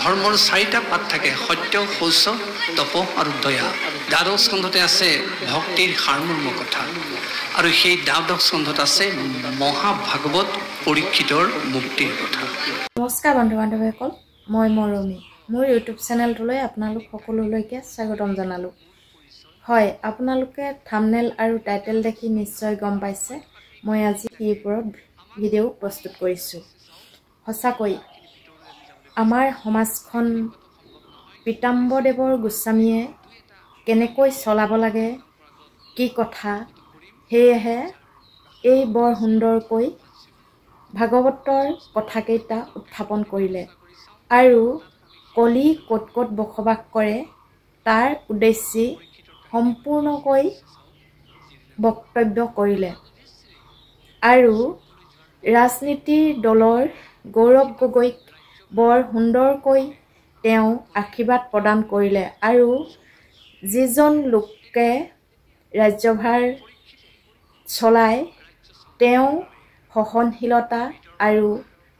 ধৰ্মৰ চাৰিটা পাত থাকে সত্য শৌচ তপ আৰু দয়া দ্বাদশ স্কন্ধতে আছে ভক্তিৰ সাৰমৰ্ম কথা আৰু সেই দ্বাদশ স্কন্ধত আছে মহাভাগৱত পৰীক্ষিতৰ মুক্তিৰ কথা নমস্কাৰ বন্ধু বান্ধৱীসকল মই মৰমী মোৰ ইউটিউব চেনেলটোলৈ আপোনালোক সকলোলৈকে স্বাগতম জনালো হয় আপোনালোকে থাম্বনেল আৰু টাইটেল দেখি নিশ্চয় গম পাইছে মই আজি এই ওপৰত ভিডিঅ' প্ৰস্তুত কৰিছো সঁচাকৈ আমাৰ সমাজখন পিতাম্বৰদেৱৰ গোস্বামীয়ে কেনেকৈ চলাব লাগে কি কথা হেহে এই বৰ সুন্দৰকৈ ভাগৱতৰ কথাকেইটা উত্থাপন কৰিলে আৰু কলি ক'ত ক'ত বসবাস কৰে তাৰ উদ্দেশ্যে সম্পূৰ্ণকৈ বক্তব্য কৰিলে আৰু ৰাজনীতিৰ দলৰ গৌৰৱ গগৈক বৰ সুন্দৰকৈ তেওঁ আশীৰ্বাদ প্ৰদান কৰিলে আৰু যিজন লোকে ৰাজ্যভাৰ চলাই তেওঁ সহনশীলতা আৰু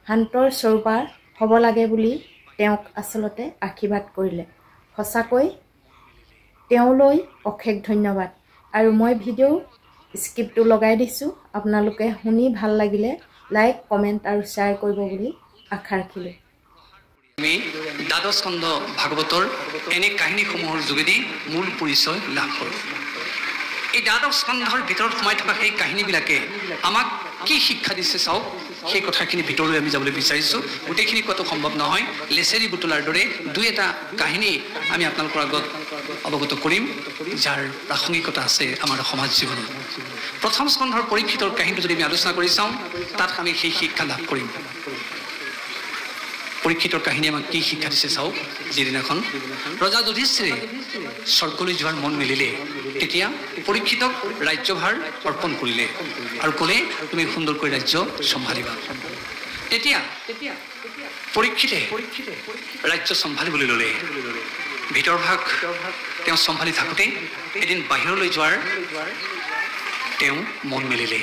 শান্তৰ স্বৰূপা হ'ব লাগে বুলি তেওঁক আচলতে আশীৰ্বাদ কৰিলে সঁচাকৈ তেওঁলৈ অশেষ ধন্যবাদ আৰু মই ভিডিঅ' স্ক্ৰিপ্টটো লগাই দিছোঁ আপোনালোকে শুনি ভাল লাগিলে লাইক কমেণ্ট আৰু শ্বেয়াৰ কৰিব বুলি আশা ৰাখিলোঁ আমি দ্বাদশ স্কন্ধ ভাগৱতৰ এনে কাহিনীসমূহৰ যোগেদি মূল পৰিচয় লাভ কৰোঁ এই দ্বাদশ স্কন্ধৰ ভিতৰত সোমাই থকা সেই কাহিনীবিলাকে আমাক কি শিক্ষা দিছে চাওক সেই কথাখিনি ভিতৰলৈ আমি যাবলৈ বিচাৰিছোঁ গোটেইখিনি কোৱাটো সম্ভৱ নহয় লেচেৰি বুটলাৰ দৰে দুই এটা কাহিনী আমি আপোনালোকৰ আগত অৱগত কৰিম যাৰ প্ৰাসংগিকতা আছে আমাৰ সমাজ জীৱনত প্ৰথম স্কন্ধৰ পৰীক্ষিতৰ কাহিনীটো যদি আমি আলোচনা কৰি চাওঁ তাত আমি সেই শিক্ষা লাভ কৰিম পৰীক্ষিতৰ কাহিনী আমাক কি শিক্ষা দিছে চাওক যিদিনাখন ৰজা যুধিষ্ঠিৰে স্বৰ্গলৈ যোৱাৰ মন মেলিলে তেতিয়া পৰীক্ষিতক ৰাজ্যভাৰ অৰ্পণ কৰিলে আৰু ক'লে তুমি সুন্দৰকৈ ৰাজ্য চম্ভালিবা তেতিয়া পৰীক্ষিতে ৰাজ্য চম্ভালিবলৈ ল'লে ভিতৰ ভাগ তেওঁ চম্ভালি থাকোঁতে এদিন বাহিৰলৈ যোৱাৰ তেওঁ মন মেলিলে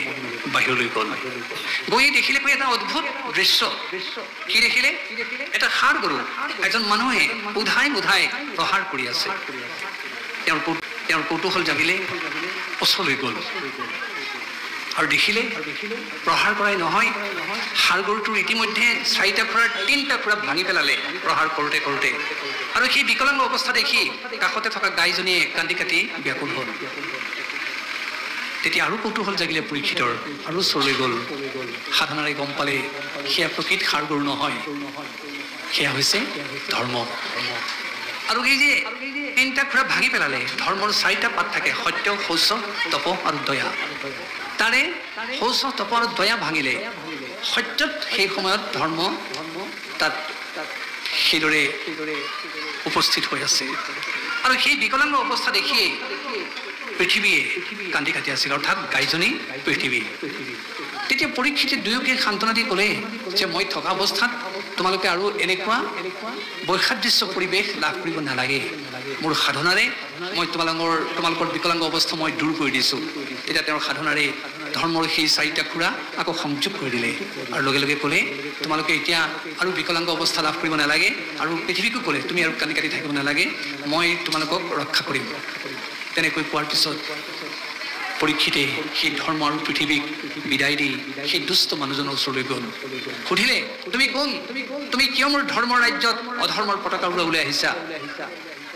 বাহিৰলৈ গ'ল গৈ দেখিলে এটা অদ্ভুত দৃশ্য কি দেখিলে এটা ষাঁড় গৰু এজন মানুহে উধাই উধাই প্ৰহাৰ কৰি আছে তেওঁৰ কৌতূহল জাগিলে ওচৰলৈ গ'ল আৰু দেখিলে প্ৰহাৰ কৰাই নহয় ষাঁড় গৰুটোৰ ইতিমধ্যে চাৰিটা খুৰাৰ তিনিটা খুৰা ভাঙি পেলালে প্ৰহাৰ কৰোঁতে কৰোঁতে আৰু সেই বিকলাংগ অৱস্থা দেখি কাষতে থকা গাইজনীয়ে কান্দি কাটি ব্যাকুল হ'ল তেতিয়া আৰু কৌতূহল জাগিলে পৰীক্ষিতৰ আৰু ওচৰলৈ গ'ল সাধনাৰে গম পালে সেয়া প্ৰকৃত ষাঁড় গৰু নহয় সেয়া হৈছে ধৰ্ম আৰু এই যে তিনিটা খুৰা ভাঙি পেলালে ধৰ্মৰ চাৰিটা পাত থাকে সত্য শৌচ তপ আৰু দয়া তাৰে শৌচ তপ আৰু দয়া ভাঙিলে সত্যত সেই সময়ত ধৰ্ম তাত সেইদৰে উপস্থিত হৈ আছে আৰু সেই বিকলাংগ অৱস্থা দেখিয়ে পৃথিৱীয়ে কান্দি কাটি আছিল অৰ্থাৎ গাইজনী পৃথিৱী তেতিয়া পৰীক্ষিতে দুয়োকে সান্তনা দি ক'লে যে মই থকা অৱস্থাত তোমালোকে আৰু এনেকুৱা বৈসাদৃশ্য পৰিৱেশ লাভ কৰিব নালাগে মোৰ সাধনাৰে মই তোমালোকৰ বিকলাংগ অৱস্থা মই দূৰ কৰি দিছোঁ তেতিয়া তেওঁৰ সাধনাৰে ধৰ্মৰ সেই চাৰিটা খুৰা আকৌ সংযোগ কৰি দিলে আৰু লগে লগে ক'লে তোমালোকে এতিয়া আৰু বিকলাংগ অৱস্থা লাভ কৰিব নালাগে আৰু পৃথিৱীকো ক'লে তুমি আৰু কান্দি কাটি থাকিব নালাগে মই তোমালোকক ৰক্ষা কৰিম তেনেকৈ কোৱাৰ পিছত পৰীক্ষিতে সেই ধৰ্ম আৰু পৃথিৱীক বিদায় দি সেই দুষ্ট মানুহজনৰ ওচৰলৈ গ'ল সুধিলে তুমি কোন তুমি কিয় মোৰ ধৰ্মৰ ৰাজ্যত অধৰ্মৰ পতাকা উৰাই আহিছা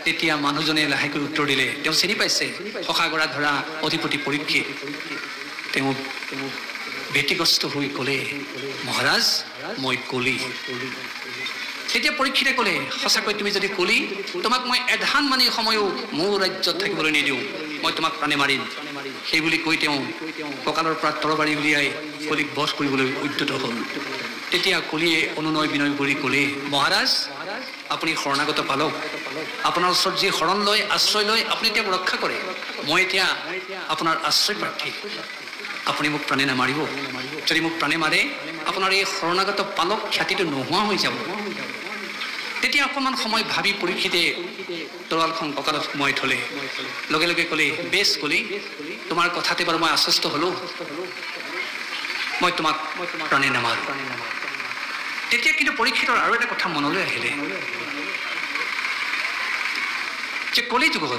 তেতিয়া মানুহজনে লাহেকৈ উত্তৰ দিলে তেওঁ চিনি পাইছে শশাগৰা ধৰা অধিপতি পৰীক্ষিত তেওঁ ভীতিগ্ৰস্ত হৈ ক'লে মহাৰাজ মই কলি তেতিয়া পৰীক্ষিতে ক'লে সঁচাকৈ তুমি যদি কলি তোমাক মই এধান মানি সময়ো মোৰ ৰাজ্যত থাকিবলৈ নিদিওঁ মই তোমাক প্ৰাণে মাৰিম সেই বুলি কৈ তেওঁ কঁকালৰ পৰা তৰবাৰী উলিয়াই কলিক বধ কৰিবলৈ উদ্যত হ'ল তেতিয়া কলিয়ে অনুনয় বিনয় কৰি ক'লে মহাৰাজ আপুনি শৰণাগত পালক আপোনাৰ ওচৰত যি শৰণ লয় আশ্ৰয় লয় আপুনি তেওঁক ৰক্ষা কৰে মই এতিয়া আপোনাৰ আশ্ৰয় প্ৰাৰ্থী আপুনি মোক প্ৰাণে নামাৰিব যদি মোক প্ৰাণে মাৰে আপোনাৰ এই শৰণাগত পালক খ্যাতিটো নোহোৱা হৈ যাব তেতিয়া অকণমান সময় ভাবি পৰীক্ষিতে তৰোৱালখন কঁকালত সোমাই থ'লে লগে লগে ক'লে বেছ কলি তোমাৰ কথাতে বাৰু মই আশ্বস্ত হ'লোঁ মই তোমাক প্ৰাণে নামাৰোঁ তেতিয়া কিন্তু পৰীক্ষিতৰ আৰু এটা কথা মনলৈ আহিলে যে কলি যুগত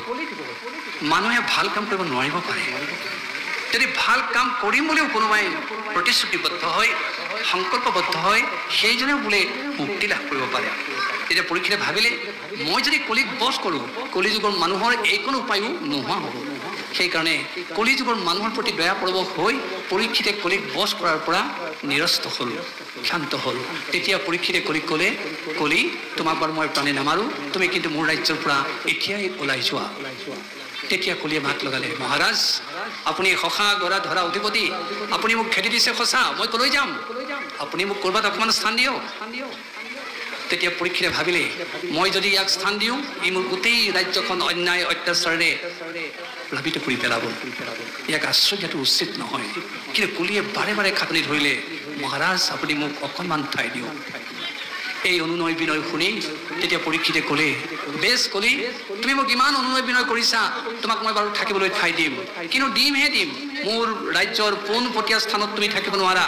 মানুহে ভাল কাম কৰিব নোৱাৰিব পাৰে যদি ভাল কাম কৰিম বুলিও কোনোবাই প্ৰতিশ্ৰুতিবদ্ধ হয় সংকল্পবদ্ধ হয় সেইজনে বোলে মুক্তি লাভ কৰিব পাৰে তেতিয়া পৰীক্ষিতে ভাবিলে মই যদি কলিক বশ কৰোঁ কলি যুগৰ মানুহৰ এইকোনো উপায়ো নোহোৱা হ'ব সেইকাৰণে কলি যুগৰ মানুহৰ প্ৰতি দয়া পৰৱশ হৈ পৰীক্ষিতে কলিক বশ কৰাৰ পৰা নিৰস্ত হ'ল ক্ষান্ত হ'ল তেতিয়া পৰীক্ষিতে কলিক ক'লে কলি তোমাক বাৰু মই প্ৰাণে নামাৰোঁ তুমি কিন্তু মোৰ ৰাজ্যৰ পৰা এতিয়াই ওলাই যোৱা তেতিয়া কলিয়ে মাত লগালে মহাৰাজ আপুনি সখা গৰা ধৰা অধিপতি আপুনি মোক খেদি দিছে সঁচা মই কলৈ যাম আপুনি মোক ক'ৰবাত অকণমান স্থান দিয়ক তেতিয়া পৰীক্ষিতে ভাবিলে মই যদি ইয়াক স্থান দিওঁ ই মোৰ গোটেই ৰাজ্যখন অন্যায় অত্যাচাৰেৰে প্লাবিত কৰি পেলাব ইয়াক আশ্ৰয় দিয়াটো উচিত নহয় কিন্তু কলিয়ে বাৰে বাৰে খাটনি ধৰিলে মহাৰাজ আপুনি মোক অকণমান ঠাই দিয়ক এই অনুনয় বিনয় শুনি তেতিয়া পৰীক্ষিতে ক'লে বেছ কলি তুমি মোক ইমান অনুনয় বিনয় কৰিছা তোমাক মই বাৰু থাকিবলৈ ঠাই দিম কিন্তু দিমহে দিম মোৰ ৰাজ্যৰ পোনপটীয়া স্থানত তুমি থাকিব নোৱাৰা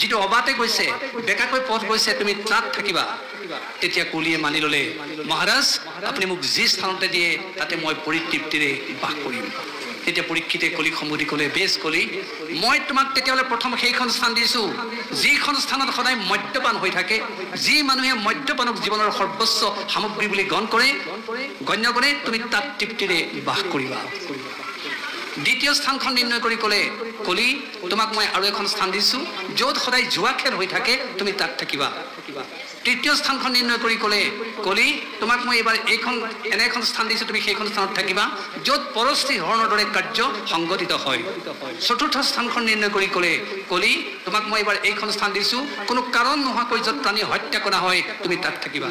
যিটো অবাতে গৈছে বেকাকৈ পথ গৈছে তুমি তাত থাকিবা তেতিয়া কলিয়ে মানি ল'লে মহাৰাজ আপুনি মোক যি স্থানতে দিয়ে তাতে মই পৰিতৃপ্তিৰে বাস কৰিম তেতিয়া পৰীক্ষিতে কলিক সম্বোধি ক'লে বেছ কলি মই তোমাক তেতিয়াহ'লে প্ৰথম সেইখন স্থান দিছোঁ যিখন স্থানত সদায় মদ্যপান হৈ থাকে যি মানুহে মদ্যপানক জীৱনৰ সৰ্বোচ্চ সামগ্ৰী বুলি গণ্য কৰে তুমি তাত তৃপ্তিৰে বাস কৰিবা দ্বিতীয় স্থানখন নিৰ্ণয় কৰি ক'লে কলি তোমাক মই আৰু এখন স্থান দিছোঁ য'ত সদায় জুৱা খেল হৈ থাকে তুমি তাত থাকিবা তৃতীয় স্থানখন নিৰ্ণয় কৰি ক'লে কলি তোমাক মই এইবাৰ এনে এখন স্থান দিছোঁ তুমি সেইখন স্থানত থাকিবা য'ত পৰশ্ৰী হৰণৰ দৰে কাৰ্য সংগঠিত হয় চতুৰ্থ স্থানখন নিৰ্ণয় কৰি ক'লে কলি তোমাক মই এইবাৰ এইখন স্থান দিছোঁ কোনো কাৰণ নোহোৱাকৈ য'ত প্ৰাণী হত্যা কৰা হয় তুমি তাত থাকিবা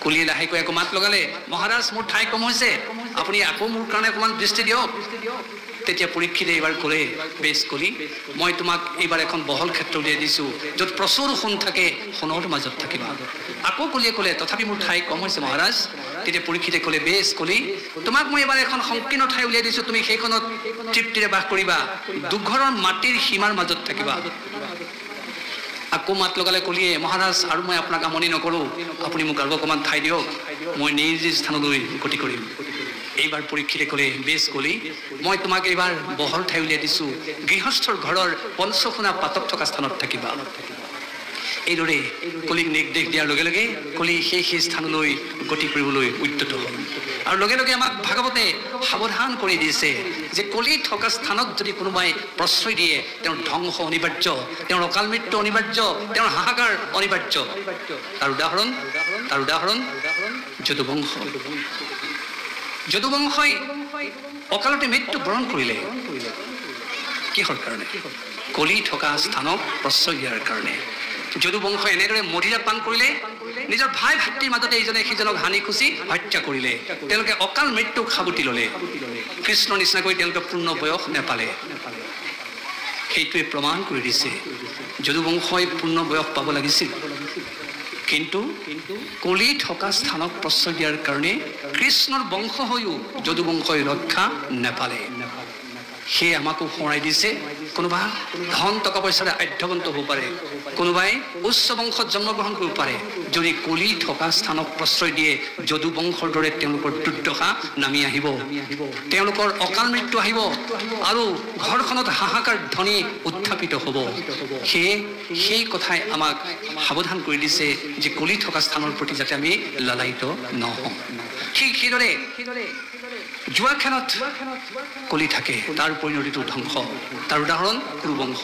কলিয়ে লাহেকৈ আকৌ মাত লগালে মহাৰাজ মোৰ ঠাই কম হৈছে আপুনি আকৌ মোৰ কাৰণে অকণমান দৃষ্টি দিয়ক তেতিয়া পৰীক্ষিতে এইবাৰ ক'লে বেছ কলি মই তোমাক এইবাৰ এখন বহল ক্ষেত্ৰ উলিয়াই দিছোঁ য'ত প্ৰচুৰ সোণ থাকে সোণৰ মাজত থাকিবা আকৌ কলিয়ে ক'লে তথাপি মোৰ ঠাই কম হৈছে মহাৰাজ তেতিয়া পৰীক্ষিতে ক'লে বেছ কলি তোমাক মই এইবাৰ এখন সংকীৰ্ণ ঠাই উলিয়াই দিছোঁ তুমি সেইখনত তৃপ্তিৰে বাস কৰিবা দুঘৰৰ মাটিৰ সীমাৰ মাজত থাকিবা আকৌ মাত লগালে কলিয়ে মহাৰাজ আৰু মই আপোনাক আমনি নকৰোঁ আপুনি মোক আৰু অকণমান ঠাই দিয়ক মই নিজ স্থানলৈ গতি কৰিম এইবাৰ পৰীক্ষিতে ক'লে বেছ কলি মই তোমাক এইবাৰ বহল ঠাই উলিয়াই দিছোঁ গৃহস্থৰ ঘৰৰ পঞ্চখোনা পাতক থকা স্থানত থাকিবা এইদৰে কলিক নিৰ্দেশ দিয়াৰ লগে লগে কলি সেই স্থানলৈ গতি কৰিবলৈ উদ্যত হ'ল আৰু লগে লগে আমাক ভাগৱতে সাৱধান কৰি দিছে যে কলি থকা স্থানত যদি কোনোবাই প্ৰশ্ৰয় দিয়ে তেওঁৰ ধ্বংস অনিবাৰ্য তেওঁৰ অকাল মৃত্যু অনিবাৰ্য তেওঁৰ হাহাকাৰ অনিবাৰ্য তাৰ উদাহৰণ যদুবংশই অকালতে মৃত্যু বৰণ কৰিলে কিহৰ কাৰণে কলি থকা স্থানক প্ৰশ্ৰয় দিয়াৰ কাৰণে যদুবংশই এনেদৰে মদিৰা পান কৰিলে নিজৰ ভাই ভাতৃৰ মাজতে ইজনে সিজনক হানি খুচি হত্যা কৰিলে তেওঁলোকে অকাল মৃত্যুক সাবটি ল'লে কৃষ্ণৰ নিচিনাকৈ তেওঁলোকে পূৰ্ণ বয়স নেপালে সেইটোৱে প্ৰমাণ কৰি দিছে যদুবংশই পূৰ্ণ বয়স পাব লাগিছিল কিন্তু কলি থকা স্থানক প্ৰশ্ৰয় দিয়াৰ কাৰণে কৃষ্ণৰ বংশ হৈও যদুবংশই ৰক্ষা নেপালে সেয়ে আমাকো সোঁৱৰাই দিছে কোনোবা ধন টকা পইচাৰে আধ্যবন্ত হ'ব পাৰে কোনোবাই উচ্চ বংশত জন্মগ্ৰহণ কৰিব পাৰে যদি কলি থকা স্থানক প্ৰশ্ৰয় দিয়ে যদুবংশৰ দৰে তেওঁলোকৰ দুৰ্দশা নামি আহিব তেওঁলোকৰ অকাল মৃত্যু আহিব আৰু ঘৰখনত হাহাকাৰ ধ্বনি উত্থাপিত হ'ব সেয়ে সেই কথাই আমাক সাৱধান কৰি দিছে যে কলি থকা স্থানৰ প্ৰতি যাতে আমি লালায়িত নহওঁ ঠিক সেইদৰে জুৱা খেলত কলি থাকে তাৰ পৰিণতিটো ধ্বংস তাৰ উদাহৰণ কুৰুবংশ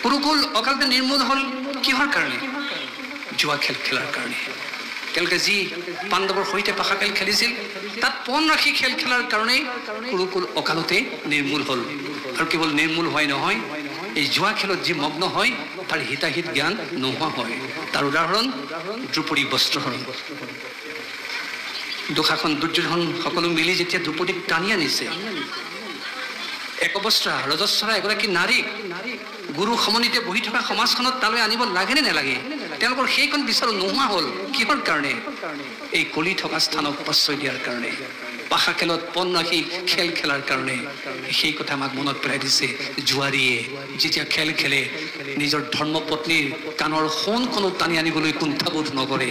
কুৰুকুল অকালতে নিৰ্মূল হ'ল কিহৰ কাৰণে জুৱা খেল খেলাৰ কাৰণে তেওঁলোকে যি পাণ্ডৱৰ সৈতে পাশা খেল খেলিছিল তাত পণ ৰাখি খেল খেলাৰ কাৰণে কুৰুকুল অকালতে নিৰ্মূল হ'ল আৰু কেৱল নিৰ্মূল হোৱাই নহয় এই জুৱা খেলত যি মগ্ন হয় তাৰ হিতাহিত জ্ঞান নোহোৱা হয় তাৰ উদাহৰণ দ্ৰৌপদী বস্ত্ৰহৰণ দুঃশাসন দুৰ্যোধন সকলো মিলি যেতিয়া দ্ৰৌপদীক টানি আনিছে একবস্ত্ৰা ৰজস্বৰা এগৰাকী নাৰীক গুৰু সমন্বিতে বহি থকা সমাজখনত তালৈ আনিব লাগে নে নালাগে তেওঁলোকৰ সেইখন বিচাৰো নোহোৱা হ'ল কিহৰ কাৰণে এই কলি থকা স্থানক প্ৰশ্ৰয় দিয়াৰ কাৰণে পাশা খেলত পণ ৰাখি খেল খেলাৰ কাৰণে সেই কথা আমাক মনত পেলাই দিছে জুৱাৰীয়ে যেতিয়া খেল খেলে নিজৰ ধৰ্মপত্নীৰ কাণৰ সোণকণো টানি আনিবলৈ কুণ্ঠাবোধ নকৰে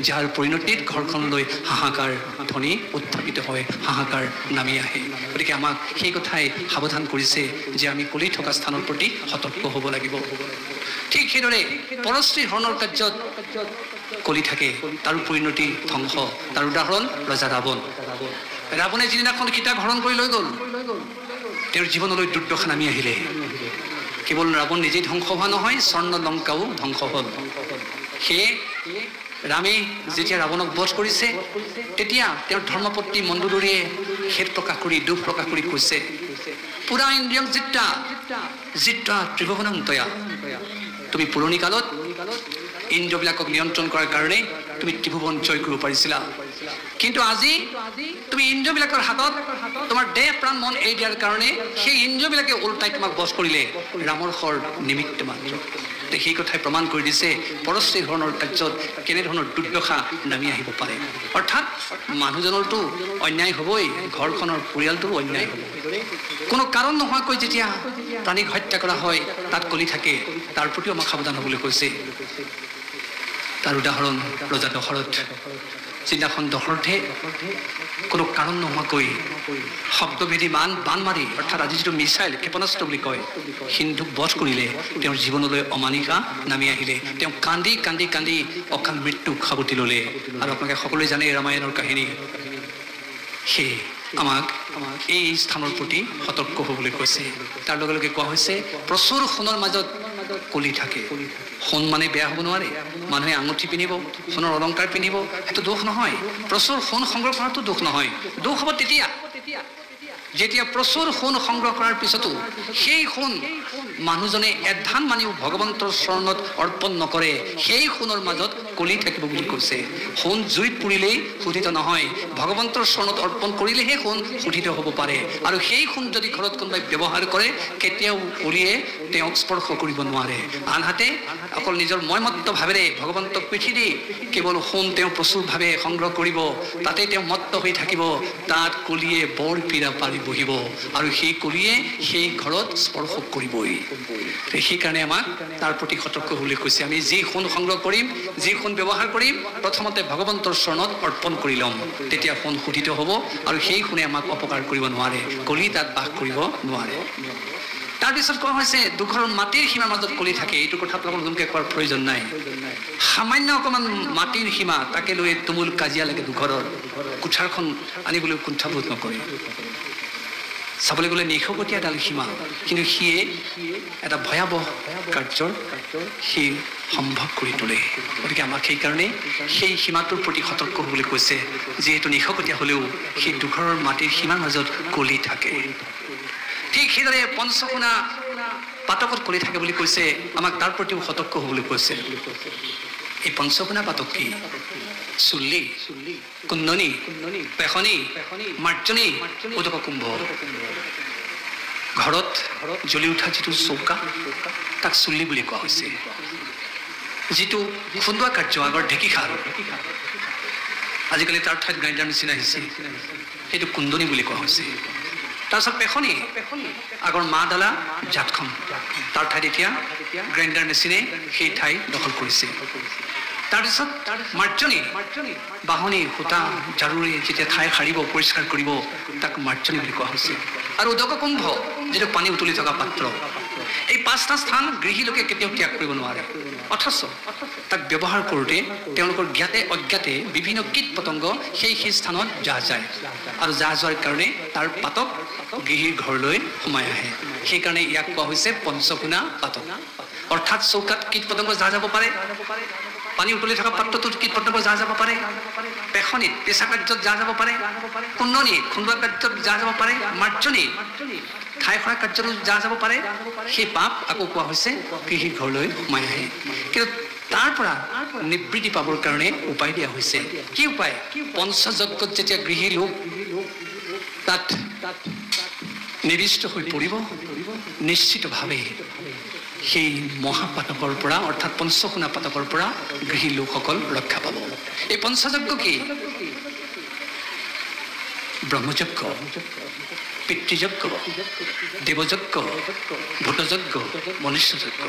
যাৰ পৰিণতিত ঘৰখনলৈ হাহাকাৰ ধ্বনি উত্থাপিত হয়, হাহাকাৰ নামি আহে। গতিকে আমাক সেই কথাই সাৱধান কৰিছে যে আমি কলি থকা স্থানৰ প্ৰতি সতৰ্ক হ'ব লাগিব। ঠিক সেইদৰে পৰশ্ৰী হৰণৰ কাৰ্যত কলি থাকে, তাৰো পৰিণতি ধ্বংস। তাৰ উদাহৰণ ৰজা ৰাৱণ। ৰাৱণে যিদিনাখন সীতাক হৰণ কৰি লৈ গ'ল, তেওঁৰ জীৱনলৈ দুৰ্দশা নামি আহিলে। কেৱল ৰাৱণ নিজেই ধ্বংস হোৱা নহয়, স্বৰ্ণ লংকাও ধ্বংস হ'ল। সেয়ে ৰামে যেতিয়া ৰাৱণক বধ কৰিছে, তেতিয়া তেওঁৰ ধৰ্মপত্নী মণ্ডোদৰীয়ে খেদ প্ৰকাশ কৰি, দুখ প্ৰকাশ কৰি কৈছে, পুৰা ইন্দ্ৰিয়ং জিত্তা জিত্তা ত্ৰিভুৱনং তয়া। তুমি পুৰণি কালত ইন্দ্ৰিয়বিলাকক নিয়ন্ত্ৰণ কৰাৰ কাৰণে তুমি ত্ৰিভুৱন জয় কৰিব পাৰিছিলা, কিন্তু আজি তুমি ইন্দ্ৰিয়বিলাকৰ হাতত তোমাৰ দেহ প্ৰাণ মন এৰি দিয়াৰ কাৰণে সেই ইন্দ্ৰিয়বিলাকে উল্টাই তোমাক বধ কৰিলে, ৰামৰ খৰ নিমিত্ত মাত্ৰ। সেই কথাই প্ৰমাণ কৰি দিছে পৰশ্ৰী ধৰণৰ কাৰ্যত কেনেধৰণৰ দুৰ্দশা নামি আহিব পাৰে। অৰ্থাৎ মানুহজনৰতো অন্যায় হ'বই, ঘৰখনৰ পৰিয়ালটোৰো অন্যায় হ'ব। কোনো কাৰণ নোহোৱাকৈ যেতিয়া প্ৰাণীক হত্যা কৰা হয়, তাত কলি থাকে, তাৰ প্ৰতিও আমাক সাৱধান হ'বলৈ কৈছে। তাৰ উদাহৰণ ৰজা দশৰথ। যিদিনাখন দশৰথে কোনো কাৰণ নোহোৱাকৈ শব্দভেদী বান মাৰি, অৰ্থাৎ আজি যিটো মিছাইল ক্ষেপণাস্ত্ৰ বুলি কয়, সিন্ধুক বধ কৰিলে, তেওঁৰ জীৱনলৈ অমানিকা নামি আহিলে। তেওঁ কান্দি কান্দি কান্দি অকাল মৃত্যুক সাৱটি ল'লে। আৰু আপোনালোকে সকলোৱে জানে ৰামায়ণৰ কাহিনী। সেয়ে আমাক এই স্থানৰ প্ৰতি সতৰ্ক হ'বলৈ কৈছে। তাৰ লগে লগে কোৱা হৈছে প্ৰচুৰ সোণৰ মাজত কলি থাকে। সোণ মানে বেয়া হ'ব নোৱাৰে। মানুহে আঙুঠি পিন্ধিব, সোণৰ অলংকাৰ পিন্ধিব, সেইটো দোষ নহয়। প্ৰচুৰ সোণ সংগ্ৰহ কৰাটো দোষ নহয়। দোষ হ'ব তেতিয়া যেতিয়া প্ৰচুৰ সোণ সংগ্ৰহ কৰাৰ পিছতো সেই সোণ মানুহজনে এধান মানিও ভগৱন্তৰ চৰণত অৰ্পণ নকৰে, সেই সোণৰ মাজত কলি থাকিব বুলি কৈছে। সোণ জুইত পুৰিলেই শোধিত নহয়, ভগৱন্তৰ চৰণত অৰ্পণ কৰিলেহে সোণ শোধিত হ'ব পাৰে। আৰু সেই সোণ যদি ঘৰত কোনোবাই ব্যৱহাৰ কৰে, কেতিয়াও কলিয়ে তেওঁক স্পৰ্শ কৰিব নোৱাৰে। আনহাতে অকল নিজৰ মৈমত্ত ভাৱেৰে ভগৱন্তক পিঠি দি কেৱল সোণ তেওঁ প্ৰচুৰভাৱে সংগ্ৰহ কৰিব, তাতে তেওঁ মত্ত হৈ থাকিব, তাত কলিয়ে বৰ পীড়া পাৰি বহিব, আৰু সেই কলিয়ে সেই ঘৰত স্পৰ্শ কৰিবই। সেইকাৰণে আমাক তাৰ প্ৰতি সতৰ্ক হ'বলৈ কৈছে। আমি যি সোণ সংগ্ৰহ কৰিম, যি সোণ ব্যৱহাৰ কৰিম, প্ৰথমতে ভগৱন্তৰ চৰণত অৰ্পণ কৰি ল'ম, তেতিয়া সোণ শোধিত হ'ব, আৰু সেই সোণে আমাক অপকাৰ কৰিব নোৱাৰে, কলি তাত বাস কৰিব নোৱাৰে। তাৰপিছত কোৱা হৈছে দুঘৰৰ মাটিৰ সীমাৰ মাজত কলি থাকে। এইটো কথা আপোনালোকৰ নতুনকৈ কোৱাৰ প্ৰয়োজন নাই। সামান্য অকণমান মাটিৰ সীমা, তাকে লৈ তুমুল কাজিয়া লাগে দুঘৰৰ। কোঠাৰখন আনিবলৈ কুণ্ঠাবোধ নকৰে। চাবলৈ গ'লে নিশকতীয়া এডাল সীমা, কিন্তু সিয়ে এটা ভয়াৱহ কাৰ্যৰ সি সম্ভৱ কৰি তোলে। গতিকে আমাক সেইকাৰণে সেই সীমাটোৰ প্ৰতি সতৰ্ক হ'বলৈ কৈছে। যিহেতু নিশকতীয়া হ'লেও সেই দুঘৰৰ মাটিৰ সীমাৰ মাজত কলি থাকে। ঠিক সেইদৰে পঞ্চকোণা পাতকত কলি থাকে বুলি কৈছে, আমাক তাৰ প্ৰতিও সতৰ্ক হ'বলৈ কৈছে। এই পঞ্চকোণা পাতক কি? চুল্লি, কুন্দনী, পেখনি, মাৰ্জনী, উদক কুম্ভ। ঘৰত জ্বলি উঠা যিটো চৌকা, তাক চুল্লি বুলি কোৱা হৈছে। যিটো খুন্দোৱা কাৰ্য, আগৰ ঢেঁকীশাল, আজিকালি তাৰ ঠাইত গ্ৰাইণ্ডাৰ মেচিন আহিছে, সেইটো কুন্দনী বুলি কোৱা হৈছে। তাৰপিছত পেখনি, আগৰ মা ডালা জাতখন, তাৰ ঠাইত এতিয়া গ্ৰাইণ্ডাৰ মেচিনে সেই ঠাই দখল কৰিছে। তাৰপিছত মাৰ্জনী, বাহনী সূতা ঝাৰুৰে যেতিয়া ঠাই সাৰিব, পৰিষ্কাৰ কৰিব, তাক মাৰ্জনী বুলি কোৱা হৈছে। আৰু উদক কুম্ভ, যিটো পানী উতলি থকা পাত্ৰ। এই পাঁচটা স্থান গৃহী লোকে কেতিয়াও ত্যাগ কৰিব নোৱাৰে। অথচ তাক ব্যৱহাৰ কৰোঁতে তেওঁলোকৰ জ্ঞাতে অজ্ঞাতে বিভিন্ন কীট পতংগ সেই স্থানত যাহ যায়, আৰু যাহ যোৱাৰ কাৰণে তাৰ পাতক গৃহীৰ ঘৰলৈ সোমাই আহে। সেইকাৰণে ইয়াক কোৱা হৈছে পঞ্চকোণা পাতক। অৰ্থাৎ চৌকাত কীট পতংগ যাহ যাব পাৰে, পানী উতলি থকা পাত্ৰটোত কীট পতংগ যাহ যাব পাৰে, পেখনিত পেচা কাৰ্যত যাহ যাব পাৰে, কুন্দনী খুন্দোৱা কাৰ্যত যাহ যাব পাৰে, মাৰ্জনী ঠাই সৰা কাৰ্যতো যাহ যাব পাৰে। সেই পাপ আকৌ কোৱা হৈছে গৃহীৰ ঘৰলৈ সোমাই আহে। কিন্তু তাৰ পৰা নিবৃত্তি পাবৰ কাৰণে উপায় দিয়া হৈছে। কি উপায়? পঞ্চযজ্ঞত যেতিয়া গৃহী লোক তাত নিবিষ্ট হৈ পৰিব, নিশ্চিতভাৱে সেই মহাপাতকৰ পৰা, অৰ্থাৎ পঞ্চকোণা পাতকৰ পৰা গৃহী লোকসকল ৰক্ষা পাব। এই পঞ্চযজ্ঞ কি? ব্ৰহ্মযজ্ঞ, পিতৃযজ্ঞ, দেৱযজ্ঞ, ভূতযজ্ঞ, মনুষ্যযজ্ঞ।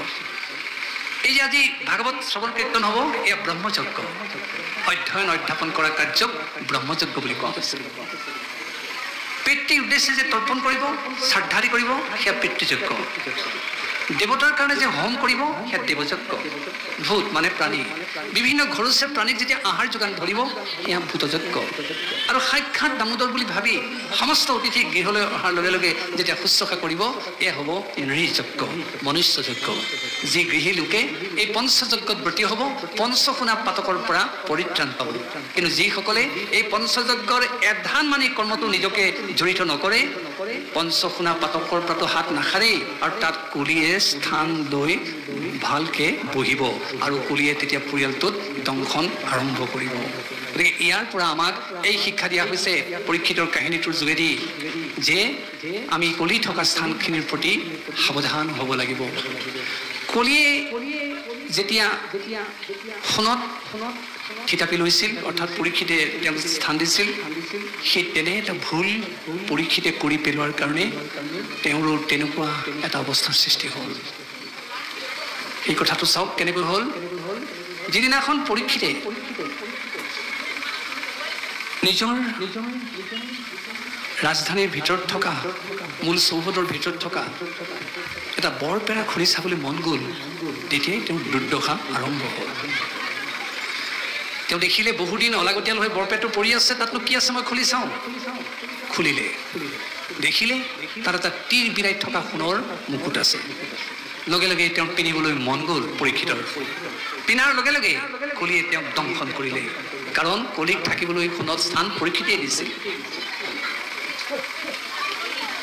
এই যে আজি ভাগৱত শ্ৰৱণ কীৰ্তন হ'ব, এয়া ব্ৰহ্মযজ্ঞ। অধ্যয়ন অধ্যাপন কৰা কাৰ্যক ব্ৰহ্মযজ্ঞ বুলি কোৱা হৈছিল। পিতৃৰ উদ্দেশ্যে যে তৰ্পণ কৰিব, শ্ৰদ্ধাদি কৰিব, সেয়া পিতৃযজ্ঞ। দেৱতাৰ কাৰণে যে হোম কৰিব, সেয়া দেৱযজ্ঞ। ভূত মানে প্ৰাণী, বিভিন্ন ঘৰচীয়া প্ৰাণীক যেতিয়া আহাৰ যোগান ধৰিব, সেয়া ভূতযজ্ঞ। আৰু সাক্ষাৎ দামোদৰ বুলি ভাবি সমস্ত অতিথি গৃহলৈ অহাৰ লগে লগে যেতিয়া শুশ্ৰূষা কৰিব, এয়া হ'ব নৃযজ্ঞ, মনুষ্যযজ্ঞ। যি গৃহী লোকে এই পঞ্চযজ্ঞত ব্ৰতী হ'ব, পঞ্চসোণা পাতকৰ পৰা পৰিত্ৰাণ পাব। কিন্তু যিসকলে এই পঞ্চযজ্ঞৰ এধান মানে কৰ্মটো নিজকে জড়িত নকৰে, পঞ্চসোণা পাতকৰ পৰাটো হাত নাসাৰেই, আৰু তাত কুলিয়ে স্থান লৈ ভালকে বহিব, আৰু কুলিয়ে তেতিয়া পৰিয়ালটোত দংশন আৰম্ভ কৰিব। গতিকে ইয়াৰ পৰা আমাক এই শিক্ষা দিয়া হৈছে পৰীক্ষিতৰ কাহিনীটোৰ যোগেদি, যে আমি কলি থকা স্থানখিনিৰ প্ৰতি সাৱধান হ'ব লাগিব। কলিয়ে যেতিয়া সোণত থিতাপি লৈছিল, অৰ্থাৎ পৰীক্ষিতে তেওঁক স্থান দিছিল, সেই তেনে এটা ভুল পৰীক্ষিতে কৰি পেলোৱাৰ কাৰণে তেওঁৰো তেনেকুৱা এটা অৱস্থাৰ সৃষ্টি হ'ল। এই কথাটো চাওক কেনেকৈ হ'ল। যিদিনাখন পৰীক্ষিতে নিজৰ ৰাজধানীৰ ভিতৰত থকা, মূল চৌহদৰ ভিতৰত থকা এটা বৰপেৰা খুলি চাবলৈ মন গ'ল, তেতিয়াই তেওঁৰ দুৰ্দশা আৰম্ভ হ'ল। তেওঁ দেখিলে বহুদিন অলাগতিয়াল হৈ বৰপেৰাটো পৰি আছে, তাতনো কি আছে মই খুলি চাওঁ। খুলিলে, দেখিলে তাত এটা তীৰ বিৰাই থকা সোণৰ মুকুট আছে। লগে লগে তেওঁক পিন্ধিবলৈ মন গ'ল পৰীক্ষিতৰ। পিন্ধাৰ লগে লগে কলিয়ে তেওঁক দংশন কৰিলে, কাৰণ কলিক থাকিবলৈ সোণত স্থান পৰীক্ষিতেই দিছিল।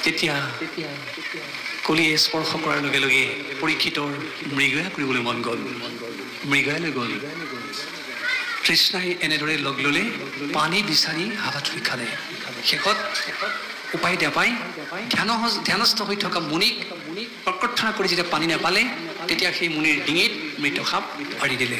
তেতিয়া কলিয়ে স্পৰ্শ কৰাৰ লগে লগে পৰীক্ষিতৰ মৃগয়া কৰিবলৈ মন গ'ল, মৃগয়ালৈ গ'ল। কৃষ্ণাই এনেদৰে লগ ল'লে, পানী বিচাৰি হাবাথুৰি খালে। শেষত উপায় নাপাই ধ্যানস্থ হৈ থকা মুনিক প্ৰকৰ্থনা কৰি যেতিয়া পানী নাপালে, তেতিয়া সেই মুনিৰ ডিঙিত মৃত সাপ আঁৰি দিলে।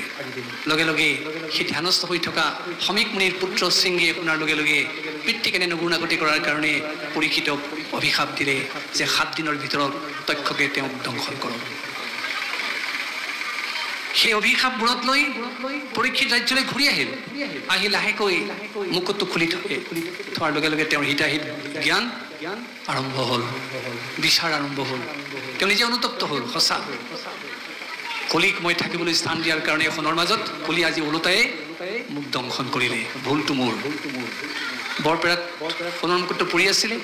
লগে লগে সেই ধ্যানস্থ হৈ থকা সমীক মুনিৰ পুত্ৰ শৃংগীয়ে শুনাৰ লগে লগে পিতৃক এনে নগুণাগতি কৰাৰ কাৰণে পৰীক্ষিতক অভিশাপ দিলে যে 7 দিনৰ ভিতৰত তক্ষকে তেওঁক দংশন কৰক। সেই অভিশাপবোৰত লৈ পৰীক্ষিত ৰাজ্যলৈ ঘূৰি আহিল। আহি লাহেকৈ মুকুটটো খুলি থোৱাৰ লগে লগে তেওঁৰ হিতাহিত জ্ঞান আৰম্ভ হ'ল, বিচাৰ আৰম্ভ হ'ল। তেওঁ নিজে অনুতপ্ত হ'ল, সঁচা কলিক মই থাকিবলৈ স্থান দিয়াৰ কাৰণে সোণৰ মাজত কলি আজি ওলোটাই মোক দংশন কৰিলে, ভুলটো মোৰ। বৰপেৰাত সোণৰ মুকুটটো পৰি আছিলে,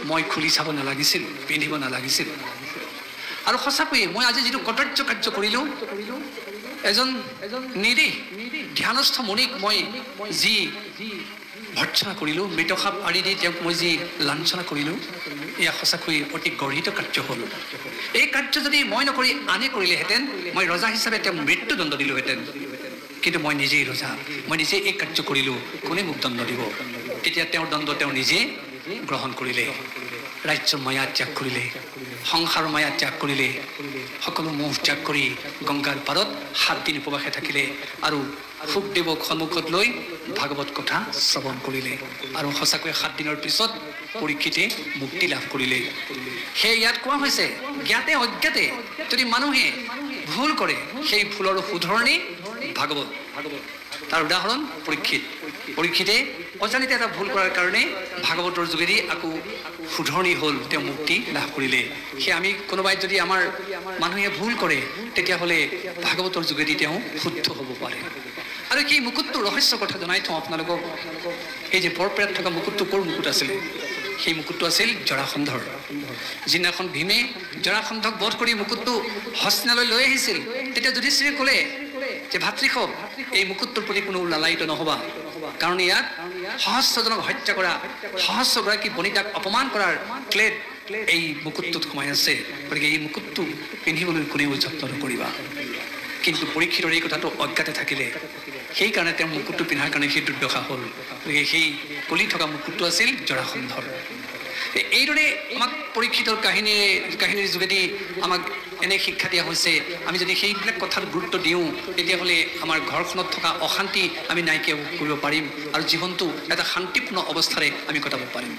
মই খুলি চাব নালাগিছিল, পিন্ধিব নালাগিছিল। আৰু সঁচাকৈয়ে মই আজি যিটো কৰ্তব্য কাৰ্য কৰিলোঁ, এজন নিৰীহ ধ্যানস্থ মুনিক মই যি ভৰ্ৎসনা কৰিলোঁ, মৃতসাপ আঁৰি দি তেওঁক মই যি লাঞ্ছনা কৰিলোঁ, এয়া সঁচাকৈ অতি গৰ্হিত কাৰ্য হ'ল। এই কাৰ্য যদি মই নকৰি আনে কৰিলেহেঁতেন, মই ৰজা হিচাপে তেওঁক মৃত্যুদণ্ড দিলোঁহেঁতেন। কিন্তু মই নিজেই ৰজা, মই নিজেই এই কাৰ্য কৰিলোঁ, কোনে মোক দণ্ড দিব? তেতিয়া তেওঁৰ দণ্ড তেওঁ নিজে গ্ৰহণ কৰিলে। ৰাজ্যৰ মায়া ত্যাগ কৰিলে, সংসাৰৰ মায়া ত্যাগ কৰিলে, সকলো মোহ ত্যাগ কৰি গংগাৰ পাৰত 7 দিন উপবাসে থাকিলে, আৰু শুকদেৱক সন্মুখত লৈ ভাগৱত কথা শ্ৰৱণ কৰিলে। আৰু সঁচাকৈ 7 দিনৰ পিছত পৰীক্ষিতে মুক্তি লাভ কৰিলে। সেই ইয়াত কোৱা হৈছে, জ্ঞাতে অজ্ঞাতে যদি মানুহে ভুল কৰে, সেই ভুলৰ শুধৰণি ভাগৱত। তাৰ উদাহৰণ পৰীক্ষিতে অজানিতে এটা ভুল কৰাৰ কাৰণে ভাগৱতৰ যোগেদি আকৌ শুধৰণি হ'ল, তেওঁ মুক্তি লাভ কৰিলে। সেয়ে আমি কোনোবাই যদি আমাৰ মানুহে ভুল কৰে, তেতিয়াহ'লে ভাগৱতৰ যোগেদি তেওঁ শুদ্ধ হ'ব পাৰে। আৰু সেই মুকুটটোৰ ৰহস্য কথা জনাই থওঁ আপোনালোকক। এই যে বৰপেৰাত থকা মুকুটটো ক'ৰ মুকুট আছিলে? সেই মুকুটটো আছিল জৰাসন্ধৰ। যিদিনাখন ভীমে জৰাসন্ধক বধ কৰি মুকুটটো হস্তিনালৈ লৈ আহিছিল, তেতিয়া যুধিষ্ঠিৰে ক'লে যে ভাতৃষভ, এই মুকুটটোৰ প্ৰতি কোনো লালায়িত নহ'বা, কাৰণ ইয়াত সহস্ৰজনক হত্যা কৰা, সহস্ৰগৰাকী বনিতাক অপমান কৰাৰ ক্লেদ এই মুকুটটোত সোমাই আছে। গতিকে এই মুকুটটো পিন্ধিবলৈ কোনেও যত্ন নকৰিবা। কিন্তু পৰীক্ষিতৰ এই কথাটো অজ্ঞাতে থাকিলে, সেইকাৰণে তেওঁ মুকুটটো পিন্ধাৰ কাৰণে সেই দুৰ্দশা হ'ল। গতিকে সেই কলি থকা মুকুটটো আছিল জৰাসন্ধৰ। এইদৰে আমাক পৰীক্ষিতৰ কাহিনীৰ যোগেদি আমাক এনে শিক্ষা দিয়া হৈছে, আমি যদি সেইবিলাক কথাত গুৰুত্ব দিওঁ, তেতিয়াহ'লে আমাৰ ঘৰখনত থকা অশান্তি আমি নাইকিয়া কৰিব পাৰিম, আৰু জীৱনটো এটা শান্তিপূৰ্ণ অৱস্থাৰে আমি কটাব পাৰিম।